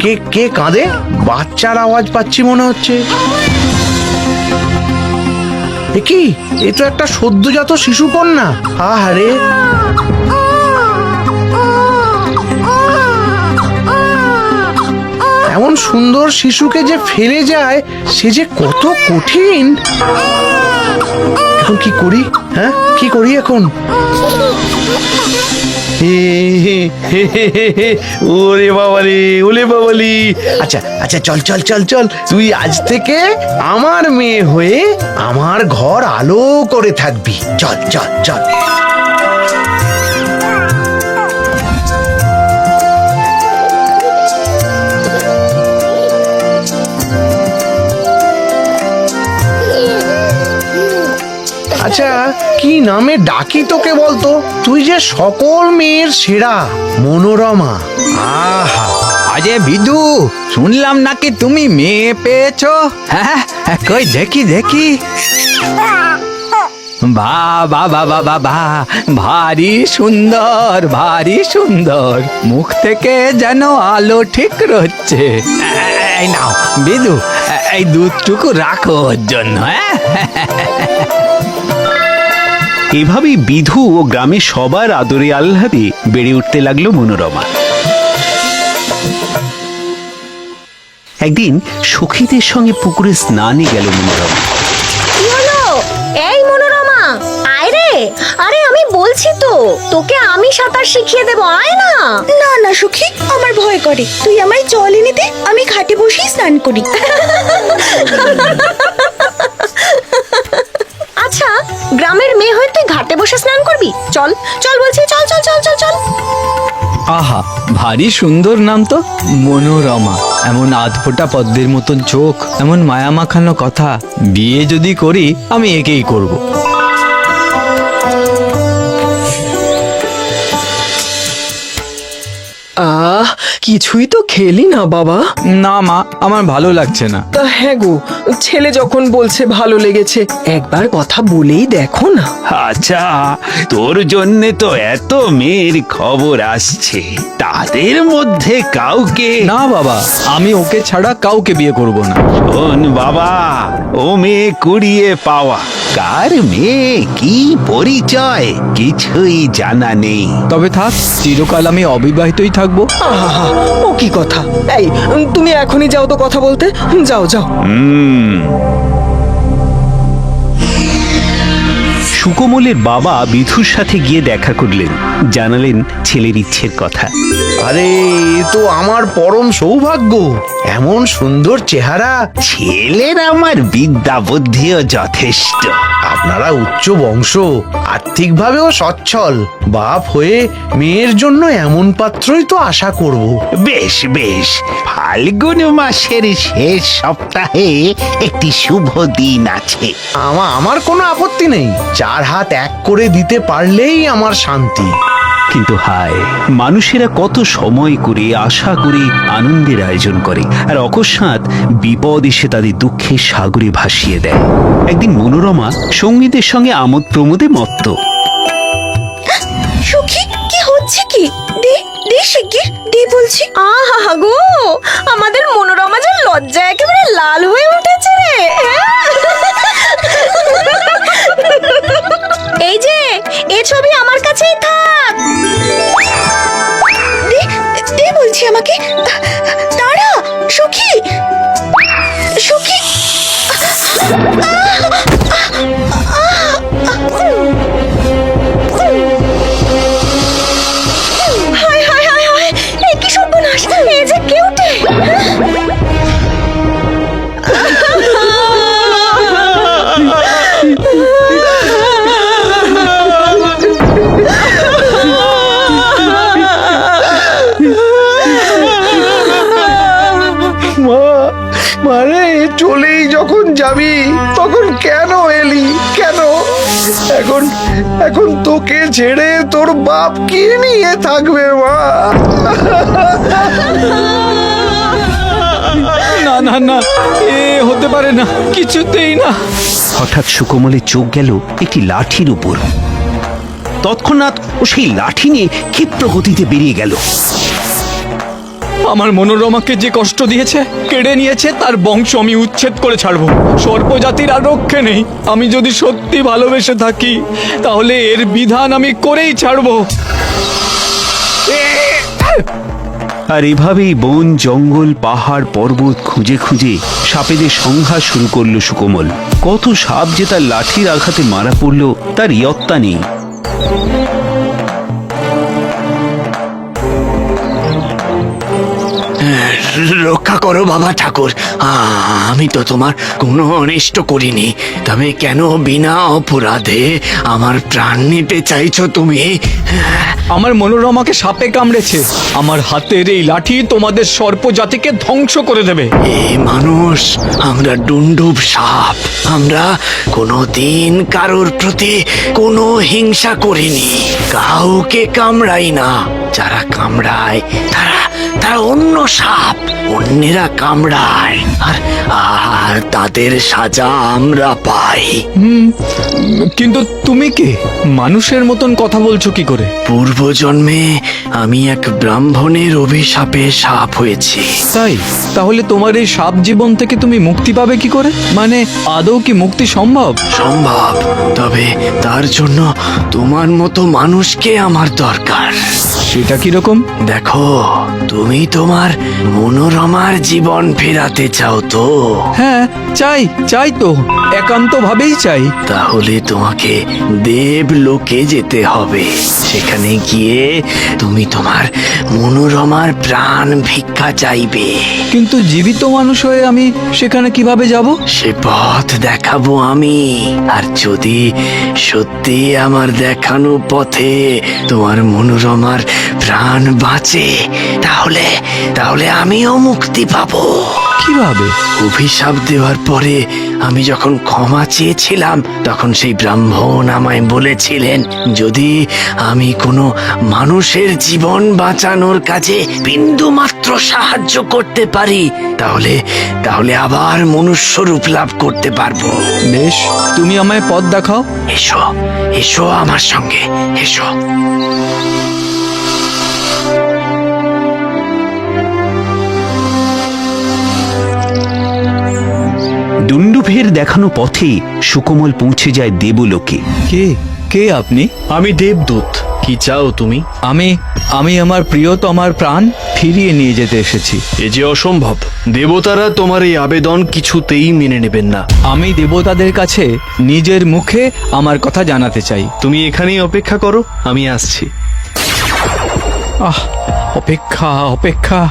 কে কে কাঁদে? বাচ্চার আওয়াজ পাচ্ছি মনে হচ্ছে। কি, এ তো একটা সদ্যজাত শিশু কন্যা। আহারে, এমন সুন্দর শিশুকে যে ফেলে যায় সে যে কত কঠিন। এখন কি করি? হ্যাঁ, কি করি এখন? ওরে বাবারে, ওলে বাবালি। আচ্ছা আচ্ছা, চল চল চল চল, তুই আজ থেকে আমার মেয়ে হয়ে আমার ঘর আলো করে থাকবি। চল চল চল। আচ্ছা, কি নামে ডাকি তোকে বলতো? তুই যে সকল মেয়ের সেরা, মনোরমা। আহা, আজে বিদু, শুনলাম নাকি তুমি মেয়ে পেয়েছো? হ্যাঁ, কই দেখি দেখি। বাহ বাহ বাহ বাহ বাহ বাহ, ভারী সুন্দর, ভারী সুন্দর। মুখ থেকে যেন আলো ঠিক রচ্ছে। এই নাও বিদু, এই দুধটুকু রাখো ওর জন্য। এভাবেই বিধু ও গ্রামে সবার আদরে আহ্লাদে বেড়ে উঠতে লাগলো মনোরমা। একদিন সখীদের সঙ্গে পুকুরে স্নানে গেল মনোরমা। কি হলো? এই মনোরমা, আয় রে। আরে আমি বলছি তো, তোকে আমি সাঁতার শিখিয়ে দেবো, আয় না। না না সখী, আমার ভয় করে। তুই আমায় জল এনে দে, আমি ঘাটে বসেই স্নান করি। আচ্ছা, গ্রামের মেয়ে হয়ে তুই ঘাটে বসে স্নান করবি? চল চল বলছি, চল চল চল চল চল। আহা, ভারী সুন্দর নাম তো, মনোরমা। এমন আধফোটা পদ্মের মতন চোখ, এমন মায়া মাখানো কথা। বিয়ে যদি করি আমি একেই করব। কিছুই তো খেলি না বাবা। না মা, আমার ভালো লাগছে না। তা হ্যাঁ গো, ছেলে যখন বলছে ভালো লেগেছে, একবার কথা বলেই দেখো না। আচ্ছা, তোর জন্যে তো এত মেয়ের খবর আসছে, তাদের মধ্যে কাউকে? না বাবা, আমি ওকে ছাড়া কাউকে বিয়ে করব না। শোন বাবা, ও মেয়ে কুড়িয়ে পাওয়া, কার মেয়ে কি পরিচয় কিছুই জানা নেই। তবে থাক, চিরকাল আমি অবিবাহিতই থাকবো। আহা, ও কি কথা? এই, তুমি এখনই যাও তো কথা বলতে। যাও যাও। সুকোমলের বাবা বিধুর সাথে গিয়ে দেখা করলেন, জানালেন ছেলের ইচ্ছের কথা। আরে, এ তো আমার পরম সৌভাগ্য। এমন সুন্দর চেহারা। ছেলের আমার বিদ্যা বুদ্ধিও যথেষ্ট। আপনারা উচ্চ বংশ, আর্থিকভাবেও সচ্ছল। বাপ হয়ে মেয়ের জন্য এমন পাত্রই তো আশা করব। বেশ বেশ, ফাল্গুন মাসের শেষ সপ্তাহে একটি শুভ দিন আছে। আমার কোনো আপত্তি নেই। 4 হাত এক করে দিতে পারলেই আমার শান্তি। কিন্তু হায়, মানুষেরা কত সময় করে আশা করে আনন্দের আয়োজন করে, আর অকস্মাৎ বিপদ এসে তাদের দুঃখের সাগরে ভাসিয়ে দেয়। একদিন মনোরমা সঙ্গীতের সঙ্গে আমোদ প্রমোদে মত্ত। সখী, কি হচ্ছে কি? দে দে শিগগির দে বলছি। আহা গো, আমাদের মনোরমা যে লজ্জায় একেবারে লাল হয়ে উঠেছে রে। এই যে, এই ছবি আমার কাছেই থাক। দে দে বলছি আমাকে। দাঁড়া সখী, সখী। হায় হায় হায় হায়, এই কি সর্বনাশ! এই যে কেউটে। মানে চলেই যখন যাবি তখন কেন এলি? কেন? এখন এখন তোকে ছেড়ে তোর বাপ কি নিয়ে থাকবে মা? না না না, এ হতে পারে না, কিছুতেই না। হঠাৎ সুকোমলের চোখ গেল একটি লাঠির উপর। তৎক্ষণাৎ ও সেই লাঠি নিয়ে ক্ষিপ্র গতিতে বেরিয়ে গেল। আমার মনোরমাকে যে কষ্ট দিয়েছে, কেড়ে নিয়েছে, তার বংশ আমি উচ্ছেদ করে ছাড়বো। সর্পজাতির আর রক্ষে নেই। আমি যদি সত্যি ভালোবেসে থাকি তাহলে এর বিধান আমি করেই ছাড়বো। আর এভাবেই বন জঙ্গল পাহাড় পর্বত খুঁজে খুঁজে সাপেদের সংঘাত শুরু করলো সুকোমল। কত সাপ যে তার লাঠির আঘাতে মারা পড়লো তার ইয়ত্তা নেই। রক্ষা করো বাবা ঠাকুর, আমি তো তোমার কোনো অনিষ্ট করিনি, তবে কেন বিনা অপরাধে আমার প্রাণ নিতে চাইছো তুমি? আমার মনোরমাকে সাপে কামড়েছে। আমার হাতের এই লাঠি তোমাদের সর্পজাতিকে ধ্বংস করে দেবে। এই মানুষ আমরা ডুন্ডুব সাপ, আমরা কোনোদিন কারোর প্রতি কোনো হিংসা করিনি, কাউকে কামড়াই না। যারা কামড়ায় তারা অন্য সাপ, অন্যেরা কামড়ায় আর তাদের সাজা আমরা পাই। কিন্তু তুমি কে? মানুষের মতন কথা বলছো কি করে? পূর্বজন্মে আমি এক ব্রাহ্মণের অভিশাপে সাপ হয়েছি। তাই? তাহলে তোমার এই সাপ জীবন থেকে তুমি মুক্তি পাবে কি করে? মানে আদৌ কি মুক্তি সম্ভব? সম্ভব, তবে তার জন্য তোমার মতো মানুষকে আমার দরকার। সেটা কিরকম? দেখো, তুমি তোমার মনোরমার জীবন ফেরাতে চাও তো? হ্যাঁ, চাই তো, একান্ত ভাবেই চাই। তাহলে তোমাকে দেবলোকে যেতে হবে। সেখানে গিয়ে তুমি তোমার মনোরমার প্রাণ ভিক্ষা চাইবে। কিন্তু জীবিত মানুষ হয়ে আমি সেখানে কিভাবে যাব? সে পথ দেখাবো আমি। আর যদি সত্যি আমার দেখানো পথে তোমার মনোরমার প্রাণ বাঁচে, তাহলে আমিও মুক্তি পাবো। কিভাবে? অভিশাপ দেওয়ার পরে আমি যখন ক্ষমা চেয়েছিলাম, তখন সেই ব্রাহ্মণ আমায় বলেছিলেন, যদি আমি কোনো মানুষের জীবন বাঁচানোর কাজে বিন্দু মাত্র সাহায্য করতে পারি, তাহলে আবার মনুষ্য রূপ লাভ করতে পারবো। বেশ, তুমি আমায় পথ দেখাও। এসো আমার সঙ্গে, এসো। ডুন্ডুভের দেখানো পথে সুকোমল পৌঁছে যায় দেবলোকে। কে আপনি? আমি দেবদূত। কি চাও তুমি? আমি আমার প্রিয়তমার প্রাণ ফিরিয়ে নিয়ে যেতে এসেছি। এ যে অসম্ভব। দেবতারা তোমার এই আবেদন কিছুতেই মেনে নেবেন না। আমি দেবতাদের কাছে নিজের মুখে আমার কথা জানাতে চাই। তুমি এখানেই অপেক্ষা করো, আমি আসছি। অপেক্ষা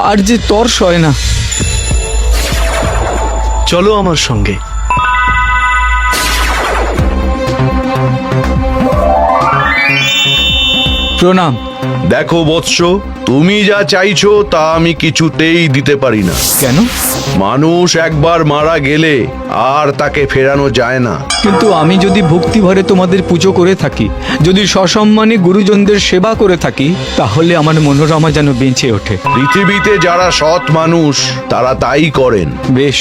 আর যে তর সয় না। চলো আমার সঙ্গে। প্রণাম। দেখো বৎস, তুমি যা চাইছো তা আমি কিছুতেই দিতে পারি না। কেন? মানুষ একবার মারা গেলে আর তাকে ফেরানো যায় না। কিন্তু আমি যদি ভক্তি ভরে তোমাদের পুজো করে থাকি, যদি সসম্মানে গুরুজনদের সেবা করে থাকি, তাহলে আমার মনোরমা যেন বেঁচে ওঠে। পৃথিবীতে যারা সৎ মানুষ তারা তাই করেন। বেশ,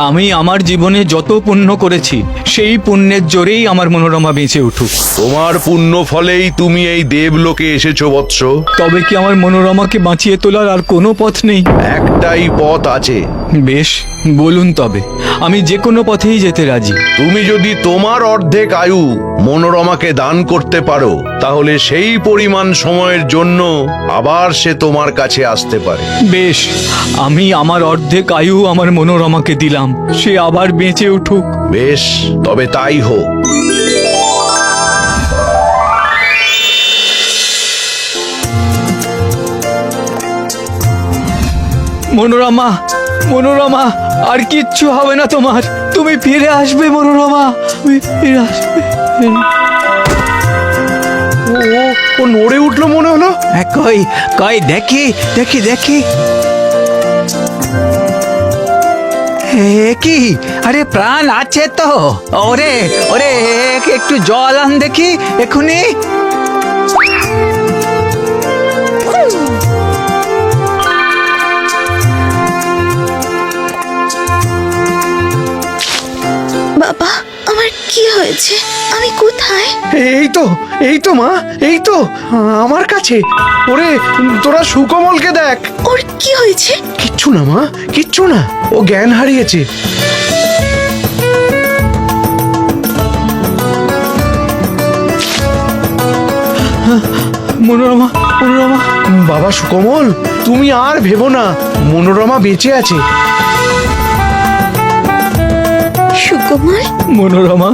আমি আমার জীবনে যত পুণ্য করেছি সেই পুণ্যের জোরেই আমার মনোরমা বেঁচে উঠুক। তোমার পুণ্য ফলেই তুমি এই দেবলোকে এসেছো বৎস। তবে কি আমার মনোরমাকে বাঁচিয়ে তোলার আর কোনো পথ নেই? একটাই পথ আছে। বেশ, বলুন তবে, আমি যে কোনো পথেই যেতে রাজি। তুমি যদি তোমার অর্ধেক আয়ু মনোরমাকে দান করতে পারো, তাহলে সেই পরিমাণ সময়ের জন্য আবার সে তোমার কাছে আসতে পারে। বেশ, আমি আমার অর্ধেক আয়ু আমার মনোরমাকে দিলাম, সে আবার বেঁচে উঠুক। বেশ, তবে তাই হোক। মনোরমা, আর কিচ্ছু হবে না তোমার। তুমি ফিরে আসবে মনোরমা, তুমি ফিরে আসবে। ও নড়ে উঠলো মনে হলো। কই দেখি। কি? আরে প্রাণ আছে তো? ওরে একটু জল আন দেখি এখুনি। বাবা, আমার কি হয়েছে? আমি কোথায়? এই তো মা, এই তো আমার কাছে। ওরে তোরা সুকমলকে দেখ। ওর কি হয়েছে? কিচ্ছু না মা, কিচ্ছু না, ও জ্ঞান হারিয়েছে। মনোরমা, মনোরমা, বাবা সুকমল, তুমি আর ভেবো না, মনোরমা বেঁচে আছে। সুকমল, মনোরমা।